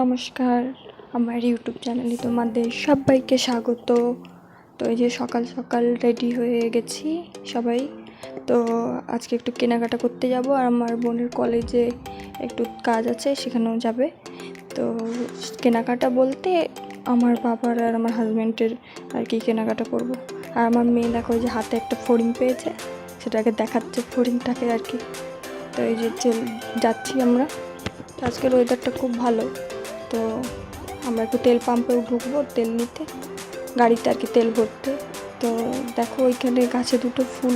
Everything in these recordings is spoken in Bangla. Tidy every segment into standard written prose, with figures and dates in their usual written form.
নমস্কার, আমার ইউটিউব চ্যানেলে তোমাদের সবাইকে স্বাগত। তো এই যে সকাল সকাল রেডি হয়ে গেছি সবাই। তো আজকে একটু কেনাকাটা করতে যাব, আর আমার বোনের কলেজে একটু কাজ আছে, সেখানেও যাবে। তো কেনাকাটা বলতে আমার বাবার আর আমার হাজব্যান্ডের আর কি কেনাকাটা করব। আর আমার মেয়ে দেখো যে হাতে একটা ফড়িং পেয়েছে, সেটাকে দেখাচ্ছে ফড়িংটাকে আর কি। তো এই যে যাচ্ছি আমরা। আজকের ওয়েদারটা খুব ভালো, তো আমরা একটু তেল পাম্পেও ঢুকবো তেল নিতে, গাড়িতে আর কি তেল ভরতে। তো দেখো ওইখানে গাছে দুটো ফুল,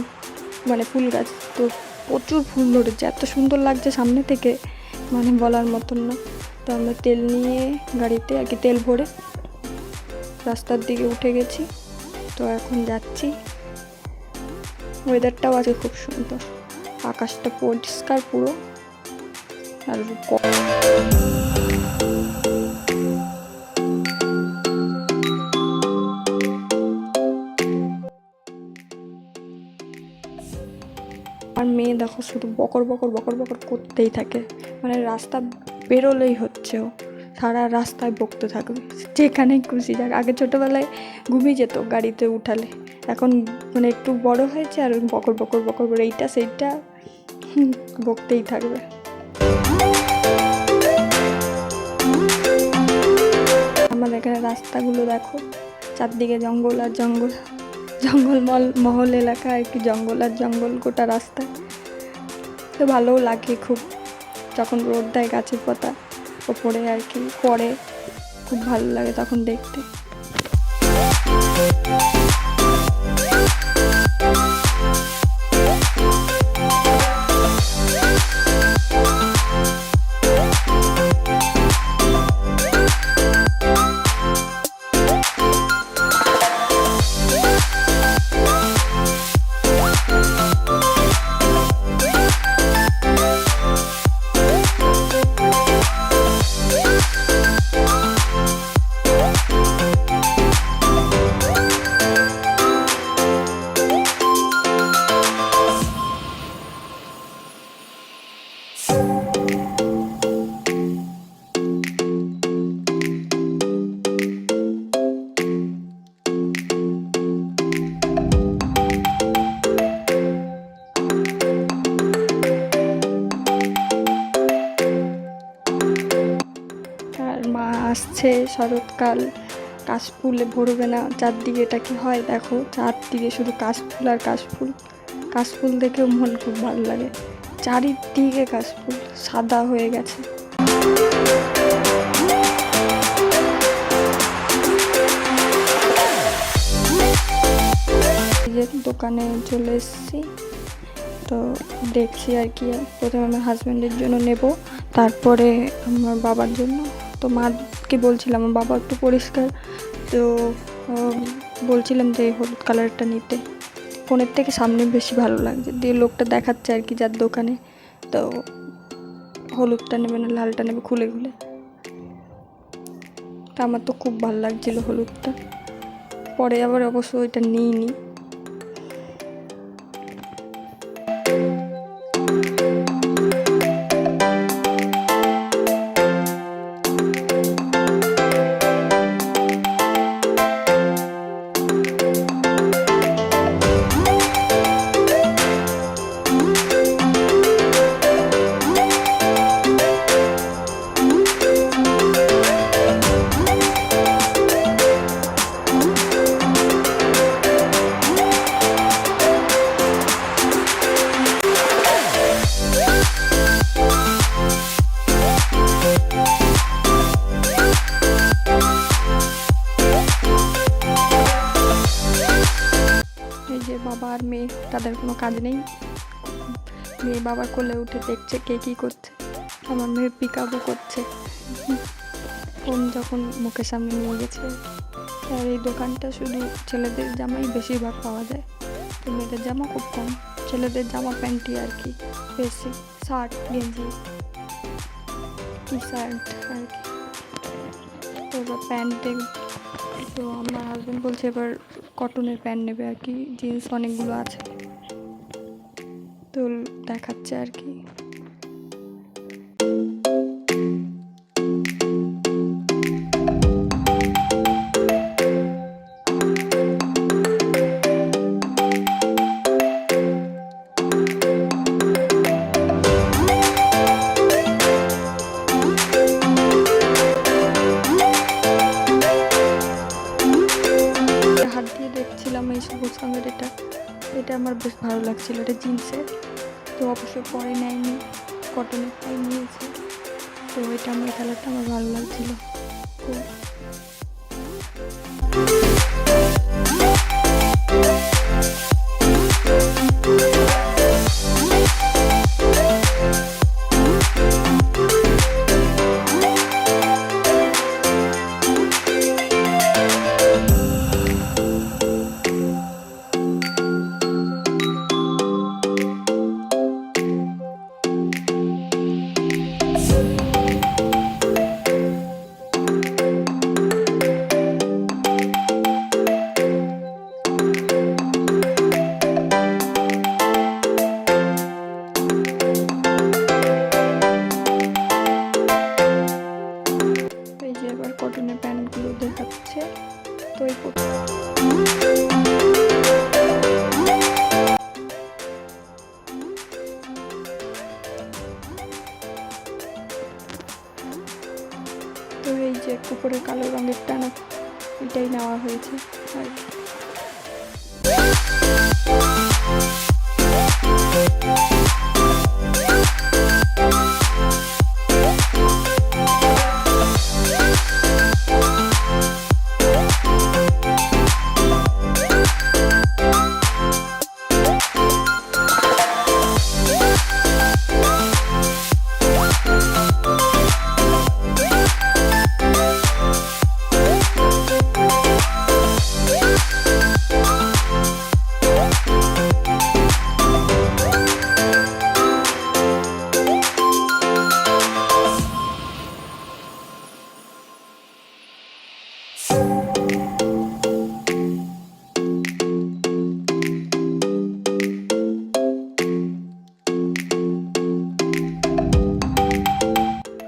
মানে ফুল গাছ, তো প্রচুর ফুল ধরেছে, এত সুন্দর লাগছে সামনে থেকে, মানে বলার মতন না। তো আমরা তেল নিয়ে গাড়িতে আর কি তেল ভরে রাস্তার দিকে উঠে গেছি। তো এখন যাচ্ছি। ওয়েদারটাও আজকে খুব সুন্দর, আকাশটা পরিষ্কার পুরো। আর আর মেয়ে দেখো শুধু বকর বকর বকর বকর করতেই থাকে, মানে রাস্তা বেরোলেই হচ্ছে ও সারা রাস্তায় বকতে থাকবে, যেখানেই খুশি যাক। আগে ছোটোবেলায় ঘুমিয়ে যেত গাড়িতে উঠালে, এখন মানে একটু বড় হয়েছে আর বকর বকর বকর করে এইটা সেইটা বকতেই থাকবে। আমাদের এখানে রাস্তাগুলো দেখো, চারদিকে জঙ্গল আর জঙ্গল, মহল এলাকা আর কি, জঙ্গল আর জঙ্গল গোটা রাস্তায়। তো ভালোও লাগে খুব, যখন রোদ দেয় গাছের পাতা ওপরে আর কি পড়ে, খুব ভালো লাগে তখন দেখতে। আসছে শরৎকাল, কাশফুলে ভরবে না চারদিকে, এটা কি হয় দেখো, চারদিকে শুধু কাশফুল আর কাশফুল। কাশফুল দেখেও মন খুব ভালো লাগে, চারিদিকে কাশফুল সাদা হয়ে গেছে। দোকানে চলে এসেছি, তো দেখছি আর কি। প্রথমে আমার হাজব্যান্ডের জন্য নেব, তারপরে আমার বাবার জন্য। তো মাকে বলছিলাম, আমার বাবা একটু পরিষ্কার, তো বলছিলাম যে হলুদ কালারটা নিতে, ফোনের থেকে সামনে বেশি ভালো লাগছে, দিয়ে লোকটা দেখাচ্ছে আর কি যার দোকানে, তো হলুদটা নেবে না লালটা নেবে খুলে খুলে। তা আমার তো খুব ভালো লাগছিলো হলুদটা, পরে আবার অবশ্য ওইটা নিইনি। বাবা আর মেয়ে, তাদের কোনো কাজ নেই, মেয়ে বাবার কোলে উঠে দেখছে কে কী করছে। আমার মেয়ে পিকাবো করছে, ফোন যখন মুখের সামনে নিয়ে গেছে। আর এই দোকানটা শুধু ছেলেদের জামাই বেশিরভাগ পাওয়া যায়, তো মেয়েদের জামা খুব কম, ছেলেদের জামা প্যান্টই আর কি বেশি, শার্ট গেঞ্জি টি শার্ট আর কি। তো এবার প্যান্টে, তো আমার হাজব্যান্ড বলছে এবার কটনের প্যান্ট নেবে আর কি, জিন্স অনেকগুলো আছে, তো দেখাচ্ছে আর কি। ছিল, এটা জিন্সের, তো অবশ্যই পরে নেয়নি, কটনের প্যান নিয়েছে। তো এটা আমার কালারটা আমার ভালো লাগছিলো খুব। এই যে এবার কটনের প্যান্টগুলো দেখাচ্ছে। তো এই যে উপরে কালো রঙের প্যান্ট, এটাই নেওয়া হয়েছে আর কি।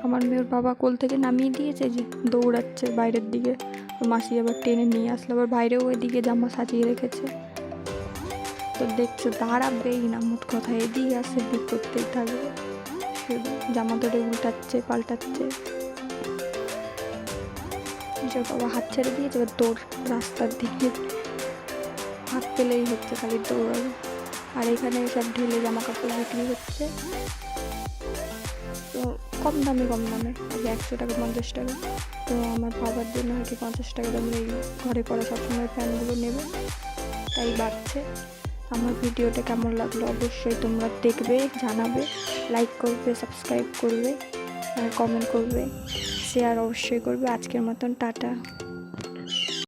আমার মেয়ের বাবা কোল থেকে নামিয়ে দিয়েছে, যে দৌড়াচ্ছে বাইরের দিকে, মাসি আবার টেনে নিয়ে আসলো, আবার বাইরেও ওইদিকে জামা সাজিয়ে রেখেছে। তো দেখছে দাঁড়াবেই না, মোট কথা এদিকে আসে দিক করতেই থাকবে, শুধু জামা ধরে উল্টাচ্ছে পাল্টাচ্ছে। যে বাবা হাত ছেড়ে দিয়েছে, এবার দৌড় রাস্তার দিকে, হাত পেলেই হচ্ছে খালি দৌড়াবে। আর এখানে সব ঢেলে জামা কাপড় বিক্রি হচ্ছে, তো কম দামে আগে 100 টাকা 50 টাকা। তো আমার বাবার জন্য আর কি 50 টাকা দামের এই ঘরে পরা সবসময় প্যান্টগুলো নেবে, তাই বাড়ছে। আমার ভিডিওটা কেমন লাগলো অবশ্যই তোমরা দেখবে, জানাবে, লাইক করবে, সাবস্ক্রাইব করবে, কমেন্ট করবে, শেয়ার অবশ্যই করবে। আজকের মতন টাটা।